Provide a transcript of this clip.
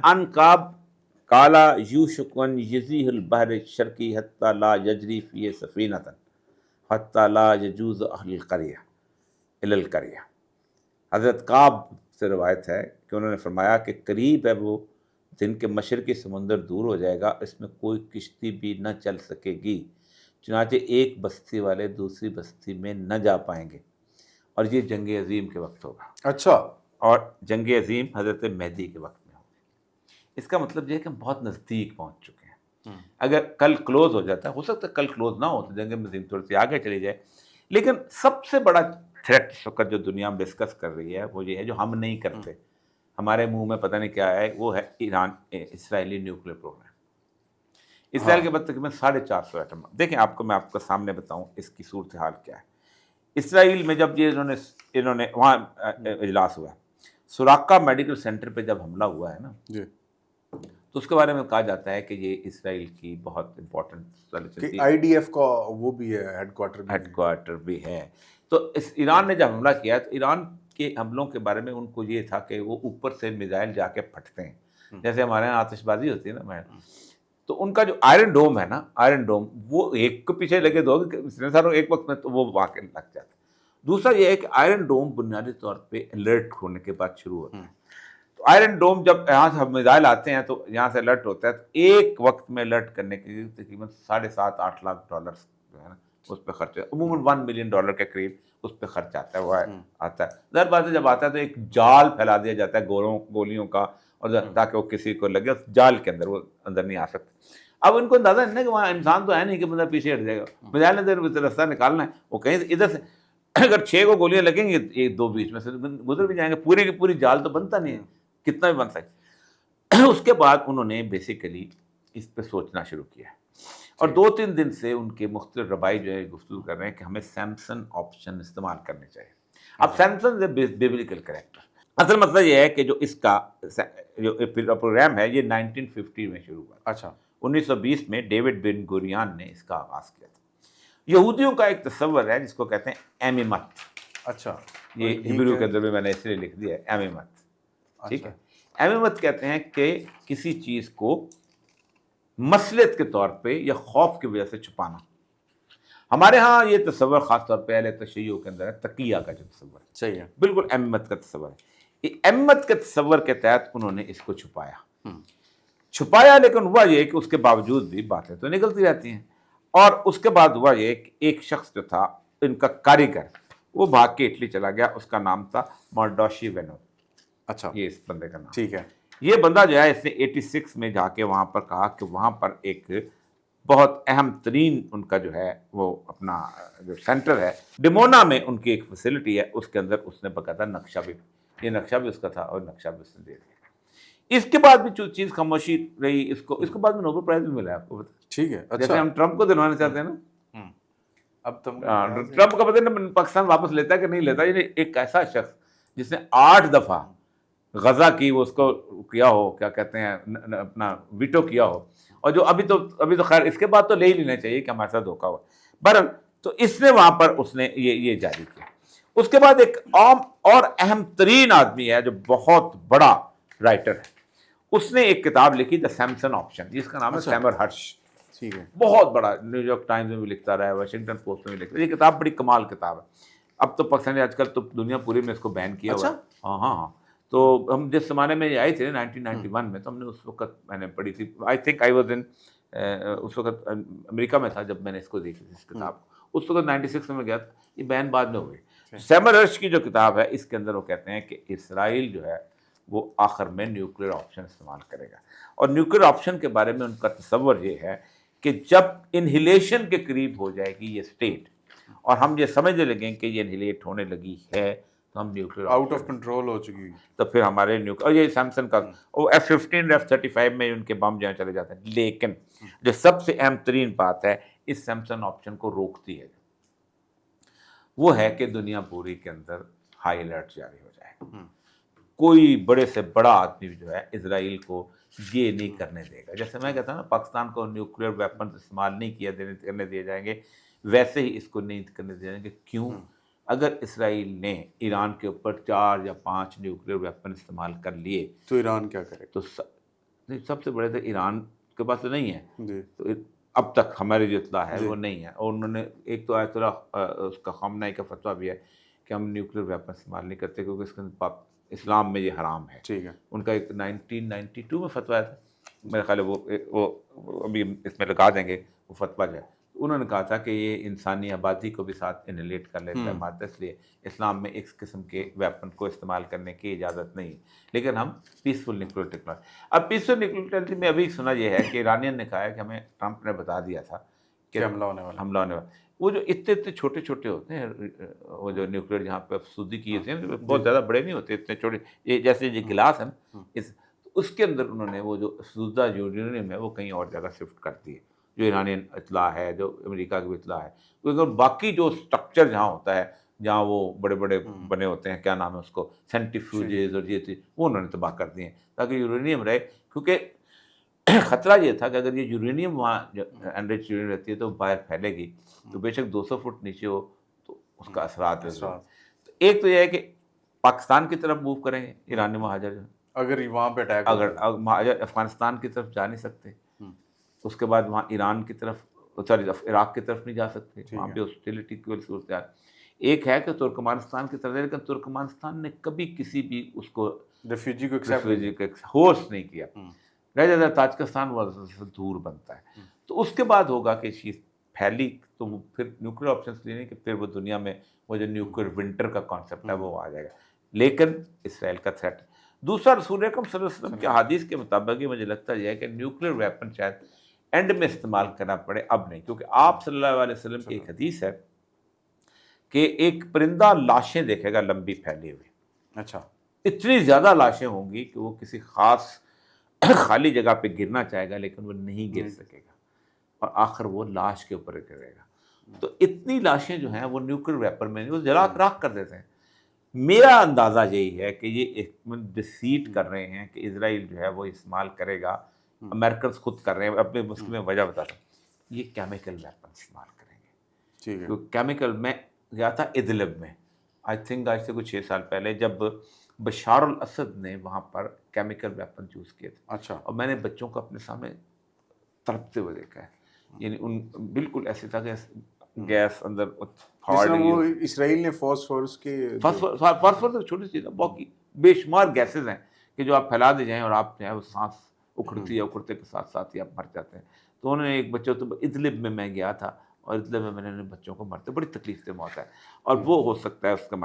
ان کعب قالا یوشک ان یزیح البحر الشرقی حتی لا یجری فی سفینۃ حتی لا یجوز اہل القریہ الی القریہ. حضرت کعب سے روایت ہے کہ انہوں نے فرمایا کہ قریب ہے وہ دن کے مشرقی سمندر دور ہو جائے گا، اس میں کوئی کشتی بھی نہ چل سکے گی، چنانچہ ایک بستی والے دوسری بستی میں نہ جا پائیں گے. اور یہ جنگ عظیم کے وقت ہوگا. اچھا. اور جنگ عظیم حضرت مہدی کے وقت میں ہوگی. اس کا مطلب یہ ہے کہ ہم بہت نزدیک پہنچ چکے ہیں. اگر کل کلوز ہو جاتا ہے، ہو سکتا ہے کل کلوز نہ ہو تو جنگ عظیم تھوڑی سی آگے چلی جائے، لیکن سب سے بڑا تھریٹ اس وقت جو دنیا میں ڈسکس کر رہی ہے وہ یہ ہے جو ہم نہیں کرتے، ہمارے منہ میں پتہ نہیں کیا ہے، وہ ہے ایران اسرائیلی نیوکلیر پروگرام. اسرائیل کے بعد تقریباً 450 ایٹم. دیکھیں میں آپ کو سامنے بتاؤں اس کی صورتحال کیا ہے. اسرائیل میں جب یہ انہوں نے وہاں اجلاس ہوا ہے، سراقہ میڈیکل سینٹر پہ جب حملہ ہوا ہے نا جی، تو اس کے بارے میں کہا جاتا ہے کہ یہ اسرائیل کی بہت امپورٹنٹ آئی ڈی ایف کا وہ بھی ہے ہیڈ کوارٹر بھی ہے. تو ایران نے جب حملہ کیا تو ایران کے حملوں کے بارے میں ان کو یہ تھا کہ وہ اوپر سے میزائل جا کے پھٹتے ہیں، جیسے ہمارے یہاں آتش بازی ہوتی ہے نا. تو ان کا جو آئرن ڈوم ہے نا، آئرن ڈوم وہ ایک کے پیچھے لگے دو اتنے ساروں ایک وقت میں تو وہ واقع لگ جاتا ہے. دوسرا یہ ہے کہ آئرن ڈوم بنیادی طور پہ الرٹ ہونے کے بعد شروع ہوتا ہے. تو آئرن ڈوم جب یہاں سے میزائل آتے ہیں تو یہاں سے الرٹ ہوتا ہے، تو ایک وقت میں الرٹ کرنے کے لیے تقریباً 7.5-8 لاکھ ڈالر جو ہے نا اس پہ خرچ ہے. عموماً $1 ملین کے قریب اس پہ خرچ آتا ہے. وہ آتا ہے ظاہر بات ہے، جب آتا ہے تو ایک جال پھیلا دیا جاتا ہے گولیوں کا، اور تاکہ وہ کسی کو لگے جال کے اندر وہ اندر نہیں آ سکتے. اب ان کو اندازہ نہیں کہ وہاں انسان تو ہے نہیں کہ بندہ پیچھے ہٹ جائے گا، میزائل نے راستہ نکالنا ہے. وہ کہیں ادھر سے اگر 6 کو گولیاں لگیں گی ایک دو بیچ میں سے گزر بھی جائیں گے، پوری کی پوری جال تو بنتا نہیں ہے، کتنا بھی بن سکے. اس کے بعد انہوں نے بیسیکلی اس پہ سوچنا شروع کیا، اور 2-3 دن سے ان کے مختلف ربائی جو ہے گفتگو کر رہے ہیں کہ ہمیں سیمسن آپشن استعمال کرنے چاہیے. اب سیمسن از اے بیبلیکل کریکٹر. اصل مسئلہ یہ ہے کہ جو اس کا جو پروگرام ہے یہ 1950 میں شروع ہوا. اچھا. 1920 میں ڈیوڈ بن گوریان نے اس کا آغاز کیا تھا. یہودیوں کا ایک تصور ہے جس کو کہتے ہیں ایمیمت. اچھا. یہ ہبرو کے اندر بھی میں نے اس لیے لکھ دیا ہے ایمیمت. ٹھیک ہے. ایمیمت کہتے ہیں کہ کسی چیز کو مصلحت کے طور پہ یا خوف کی وجہ سے چھپانا. ہمارے ہاں یہ تصور خاص طور پہ اہل تشیع کے اندر ہے، تقیہ کا جو تصور ہے. صحیح ہے. بالکل ایمیمت کا تصور ہے. یہ ایمیمت کے تصور کے تحت انہوں نے اس کو چھپایا، لیکن ہوا یہ کہ اس کے باوجود بھی باتیں تو نکلتی رہتی ہیں. اور اس کے بعد ہوا یہ کہ ایک شخص جو تھا ان کا کاریگر وہ بھاگ کے اٹلی چلا گیا. اس کا نام تھا مارڈوشی وینو. اچھا. یہ اس بندے کا نام. ٹھیک ہے. یہ بندہ جو ہے اس نے 86 میں جا کے وہاں پر کہا کہ وہاں پر ایک بہت اہم ترین ان کا جو ہے وہ اپنا جو سینٹر ہے ڈیمونا میں ان کی ایک فیسلٹی ہے، اس کے اندر اس نے باقاعدہ نقشہ بھی، یہ نقشہ بھی اس کا تھا اور نقشہ بھی اس نے دے دیا. اس کے بعد بھی جو چیز خاموشی رہی، اس کو بعد میں نوبل پرائز بھی ملا ہے. آپ کو پتہ؟ ٹھیک ہے. جیسے ہم ٹرمپ کو دلوانا چاہتے ہیں نا، اب ٹرمپ کا پتہ نہیں پاکستان واپس لیتا ہے کہ نہیں لیتا. یہ ایک ایسا شخص جس نے 8 دفعہ غزہ کی وہ اس کو کیا ہو، کیا کہتے ہیں اپنا ویٹو کیا ہو، اور جو ابھی تو خیر اس کے بعد تو لے ہی لینا چاہیے کہ ہمارے ساتھ دھوکا ہوا. بہرحال تو اس نے وہاں پر اس نے یہ جاری کیا. اس کے بعد ایک عام اور اہم ترین آدمی ہے جو بہت بڑا رائٹر ہے، اس نے ایک کتاب لکھی دا سیمسن آپشن، جس کا نام ہے سیمر ہرش. ٹھیک ہے. بہت بڑا، نیو یارک ٹائمز میں بھی لکھتا رہا ہے، واشنگٹن پوسٹ میں بھی لکھتا ہے. یہ کتاب بڑی کمال کتاب ہے. اب تو پاکستان آج کل تو دنیا پوری میں اس کو بین کیا ہوا ہے. ہاں. تو ہم جس زمانے میں آئے تھے 1991 میں، تو ہم نے اس وقت میں نے پڑھی تھی. I think I was in اس وقت امریکہ میں تھا جب میں نے اس کو دیکھی تھی اس کتاب کو. اس وقت 96 میں گیا تھا. یہ بین بعد میں ہوئی. سیمر ہرش کی جو کتاب ہے اس کے اندر وہ کہتے ہیں کہ اسرائیل جو ہے وہ آخر میں نیوکلیر آپشن استعمال کرے گا. اور نیوکلیر آپشن کے بارے میں ان کا تصور یہ ہے کہ جب انہیلیشن کے قریب ہو جائے گی یہ اسٹیٹ اور ہم یہ سمجھنے لگیں کہ یہ انہیلیٹ ہونے لگی ہے تو ہم نیوکلیر آؤٹ آف کنٹرول ہو چکی، تو پھر ہمارے اور یہ سیمسن کا وہ F-15 F-35 میں ان کے بم جہاں چلے جاتے ہیں. لیکن جو سب سے اہم ترین بات ہے اس سیمسن آپشن کو روکتی ہے وہ ہے کہ دنیا پوری کے اندر ہائی الرٹ جاری ہو جائے. کوئی بڑے سے بڑا آدمی جو ہے اسرائیل کو یہ نہیں کرنے دے گا. جیسے میں کہتا ہوں نا پاکستان کو نیوکلیر ویپنز استعمال نہیں کرنے دیے جائیں گے، ویسے ہی اس کو نہیں کرنے دیے جائیں گے. کیوں؟ اگر اسرائیل نے ایران کے اوپر 4 یا 5 نیوکلیر ویپن استعمال کر لیے تو ایران کیا کرے؟ تو نہیں، سب سے بڑے تھے ایران کے پاس تو نہیں ہے، جی تو اب تک ہماری جو اطلاع ہے وہ نہیں ہے، اور انہوں نے ایک تو آیت اللہ اس کا خامنہ کا فتویٰ بھی ہے کہ ہم نیوکلیر ویپن استعمال نہیں کرتے کیونکہ اس کے اندر اسلام میں یہ حرام ہے۔ ٹھیک ہے ان کا ایک 1992 میں فتویٰ تھا، میرے خیال ہے وہ ابھی اس میں لگا دیں گے وہ فتویٰ جو ہے، انہوں نے کہا تھا کہ یہ انسانی آبادی کو بھی ساتھ انہیلیٹ کر لیتا ہے مادہ، اس لیے اسلام میں اس قسم کے ویپن کو استعمال کرنے کی اجازت نہیں، لیکن ہم پیسفل نیوکلیر ٹیکنالوجی۔ اب پیسفل نیوکلیر ٹیکنالوجی میں ابھی سنا یہ ہے کہ ایرانین نے کہا ہے کہ ہمیں ٹرمپ نے بتا دیا تھا کہ حملہ ہونے والا حملہ ہونے والا، وہ جو اتنے چھوٹے چھوٹے ہوتے ہیں وہ جو نیوکلیر جہاں پہ افسودی کی ہوتی ہیں بہت زیادہ بڑے نہیں ہوتے، اتنے چھوٹے، یہ جیسے یہ گلاس ہے نا، اس کے اندر انہوں نے وہ جو افسودہ یورینیم ہے وہ کہیں اور جگہ شفٹ کر دی ہے، جو ایرانین اطلاع ہے، جو امریکہ کی بھی اطلاع ہے، کیونکہ باقی جو اسٹرکچر جہاں ہوتا ہے جہاں وہ بڑے بڑے بنے ہوتے ہیں، کیا نام ہے اس کو، سینٹریفیوجز اور یہ چیز، وہ انہوں نے تباہ کر دیے ہیں تاکہ یورینیم رہے، کیونکہ خطرہ یہ تھا کہ اگر یہ یورینیم وہاں انرچ یورینیم رہتی ہے تو باہر پھیلے گی، تو بے شک 200 فٹ نیچے ہو تو اس کا اثرات ہے۔ تو ایک تو یہ ہے کہ پاکستان کی طرف موو کریں گے ایرانی مہاجر، اگر وہاں پہ اٹیک اگر مہاجر افغانستان کی طرف جا نہیں سکتے، اس کے بعد وہاں ایران کی طرف، سوری عراق کی طرف نہیں جا سکتے، وہاں پہ ہاسٹیلٹی کی والی صورتحال۔ ایک ہے کہ ترکمانستان کی طرف، لیکن ترکمانستان نے کبھی کسی بھی اس کو ریفیوجی کو ہوسٹ نہیں کیا، رہ جاتا ہے تاجکستان وہاں سے دور بنتا ہے، تو اس کے بعد ہوگا کہ چیز پھیلی تو وہ پھر نیوکلیر آپشنس لینے کہ پھر وہ دنیا میں وہ جو نیوکلیر ونٹر کا کانسیپٹ ہے وہ آ جائے گا، لیکن اسرائیل کا تھریٹ۔ دوسرا رسول اکرم صلی اللہ علیہ وسلم کے حدیث کے مطابق یہ مجھے لگتا ہے کہ نیوکلیر ویپن شاید اینڈ میں استعمال کرنا پڑے، اب نہیں، کیونکہ آپ صلی اللہ علیہ وسلم کی ایک حدیث ہے کہ ایک پرندہ لاشیں دیکھے گا لمبی پھیلی ہوئی، اچھا اتنی زیادہ لاشیں ہوں گی کہ وہ کسی خاص خالی جگہ پہ گرنا چاہے گا لیکن وہ نہیں گر سکے گا، اور آخر وہ لاش کے اوپر گرے گا، تو اتنی لاشیں جو ہیں وہ نیوکلیر ویپن میں وہ جلا کر راکھ کر دیتے ہیں۔ میرا اندازہ یہی ہے کہ یہ ڈسیٹ کر رہے ہیں کہ اسرائیل جو ہے وہ استعمال کرے گا، امریکنز خود کر رہے ہیں، اپنے مسئلے میں وجہ بتاتا ہوں، یہ کیمیکل ویپن استعمال کریں گے، ٹھیک ہے تو کیمیکل، میں گیا تھا ادلب میں، آئی تھنک آج سے کچھ 6 سال پہلے، جب بشار الاسد نے وہاں پر کیمیکل ویپن یوز کیے تھے، اچھا اور میں نے بچوں کو اپنے سامنے تڑپتے ہوئے دیکھا ہے، یعنی ان بالکل ایسے تھا کہ گیس اندر پھاڑ رہی وہ اسرائیل نے فاسفورس کے فاسفورس چھوٹی چیز ہے، باقی بے شمار گیسز ہیں کہ جو آپ پھیلا دے جائیں اور آپ جو ہے وہ سانس اکھڑتی ہے، اکھڑتے کے ساتھ ساتھ ہی آپ مر جاتے ہیں۔ تو انہوں نے ایک بچوں، تو ادلب میں گیا تھا، اور ادلب میں نے بچوں کو مرتے بڑی تکلیف سے موت ہے، اور وہ ہو سکتا ہے اس کا